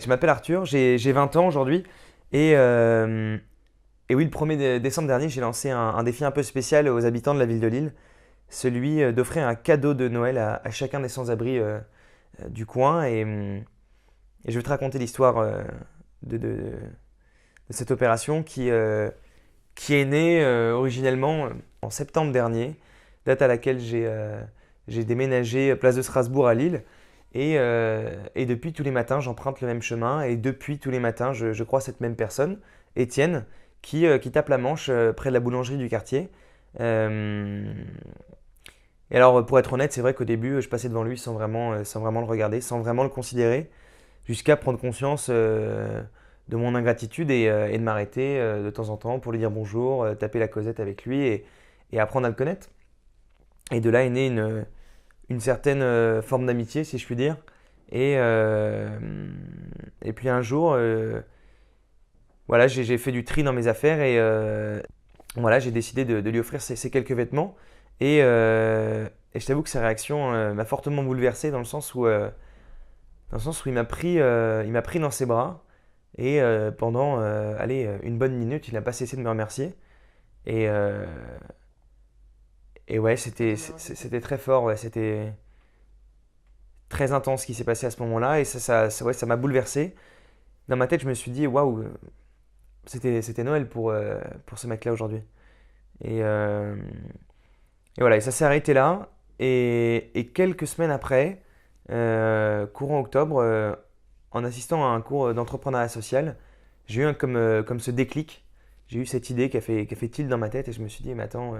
Je m'appelle Arthur, j'ai 20 ans aujourd'hui et oui, le 1er décembre dernier, j'ai lancé un défi un peu spécial aux habitants de la ville de Lille, celui d'offrir un cadeau de Noël à chacun des sans-abri du coin et je vais te raconter l'histoire de, de- de cette opération qui est née originellement en septembre dernier, date à laquelle j'ai déménagé place de Strasbourg à Lille. Et depuis tous les matins, j'emprunte le même chemin. Et depuis tous les matins, je crois cette même personne, Étienne, qui tape la manche près de la boulangerie du quartier. Euh, et alors, pour être honnête, c'est vrai qu'au début, je passais devant lui sans vraiment le regarder, sans vraiment le considérer, jusqu'à prendre conscience de mon ingratitude et de m'arrêter de temps en temps pour lui dire bonjour, taper la causette avec lui et apprendre à le connaître. Et de là est née une certaine forme d'amitié, si je puis dire. Et, euh, et puis un jour, voilà, j'ai fait du tri dans mes affaires et voilà, j'ai décidé de lui offrir ces quelques vêtements. Et je t'avoue que sa réaction m'a fortement bouleversé dans le sens où il m'a pris dans ses bras. Et pendant allez, une bonne minute, il n'a pas cessé de me remercier. Et, euh, et ouais, c'était très fort. Ouais, c'était très intense ce qui s'est passé à ce moment-là. Et ouais, ça m'a bouleversé. Dans ma tête, je me suis dit, waouh, c'était Noël pour ce mec-là aujourd'hui. Et, euh, et voilà, et ça s'est arrêté là. Et quelques semaines après, courant octobre, en assistant à un cours d'entrepreneuriat social, j'ai eu comme ce déclic. J'ai eu cette idée qui a fait tilt dans ma tête et je me suis dit, mais attends,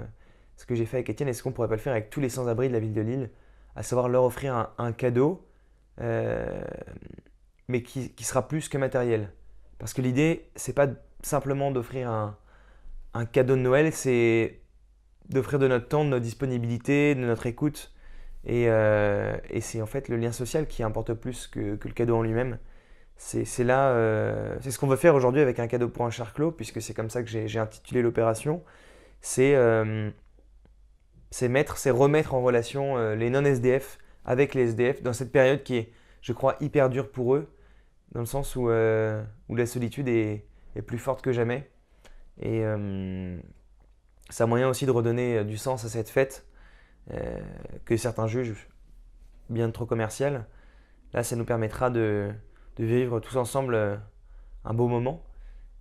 ce que j'ai fait avec Étienne, est-ce qu'on pourrait pas le faire avec tous les sans-abri de la ville de Lille, à savoir leur offrir un cadeau, euh, mais qui sera plus que matériel. Parce que l'idée, c'est pas simplement d'offrir un cadeau de Noël, c'est d'offrir de notre temps, de notre disponibilité, de notre écoute. Et c'est en fait le lien social qui importe plus que le cadeau en lui-même. C'est ce qu'on veut faire aujourd'hui avec un cadeau pour un charclos, puisque c'est comme ça que j'ai intitulé l'opération. C'est c'est remettre en relation les non-SDF avec les SDF dans cette période qui est, je crois, hyper dure pour eux, dans le sens où la solitude est plus forte que jamais. Et c'est un moyen aussi de redonner du sens à cette fête euh, que certains jugent bien trop commerciale. Là, ça nous permettra de vivre tous ensemble un beau moment.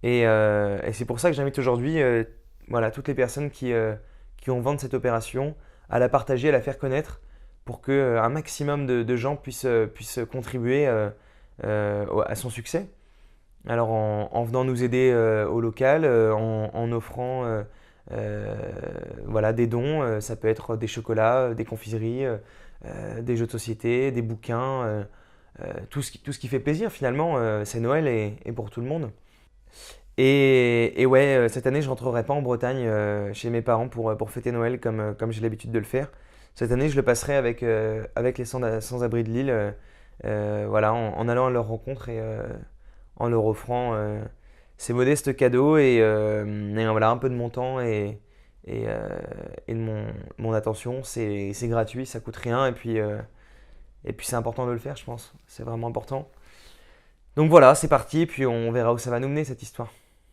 Et c'est pour ça que j'invite aujourd'hui voilà, toutes les personnes qui ont vent de cette opération à la partager, à la faire connaître pour qu'un maximum de gens puissent contribuer à son succès. Alors en venant nous aider au local, en offrant euh, voilà, des dons, ça peut être des chocolats, des confiseries, des jeux de société, des bouquins, tout ce qui fait plaisir finalement, c'est Noël et pour tout le monde. Et ouais, cette année je rentrerai pas en Bretagne chez mes parents pour fêter Noël comme j'ai l'habitude de le faire. Cette année je le passerai avec les sans-abri de Lille, voilà, en allant à leur rencontre et en leur offrant ces modestes cadeaux et voilà, un peu de mon temps et et de mon attention. C'est gratuit, ça coûte rien et puis c'est important de le faire, je pense. C'est vraiment important. Donc voilà, c'est parti, puis on verra où ça va nous mener cette histoire.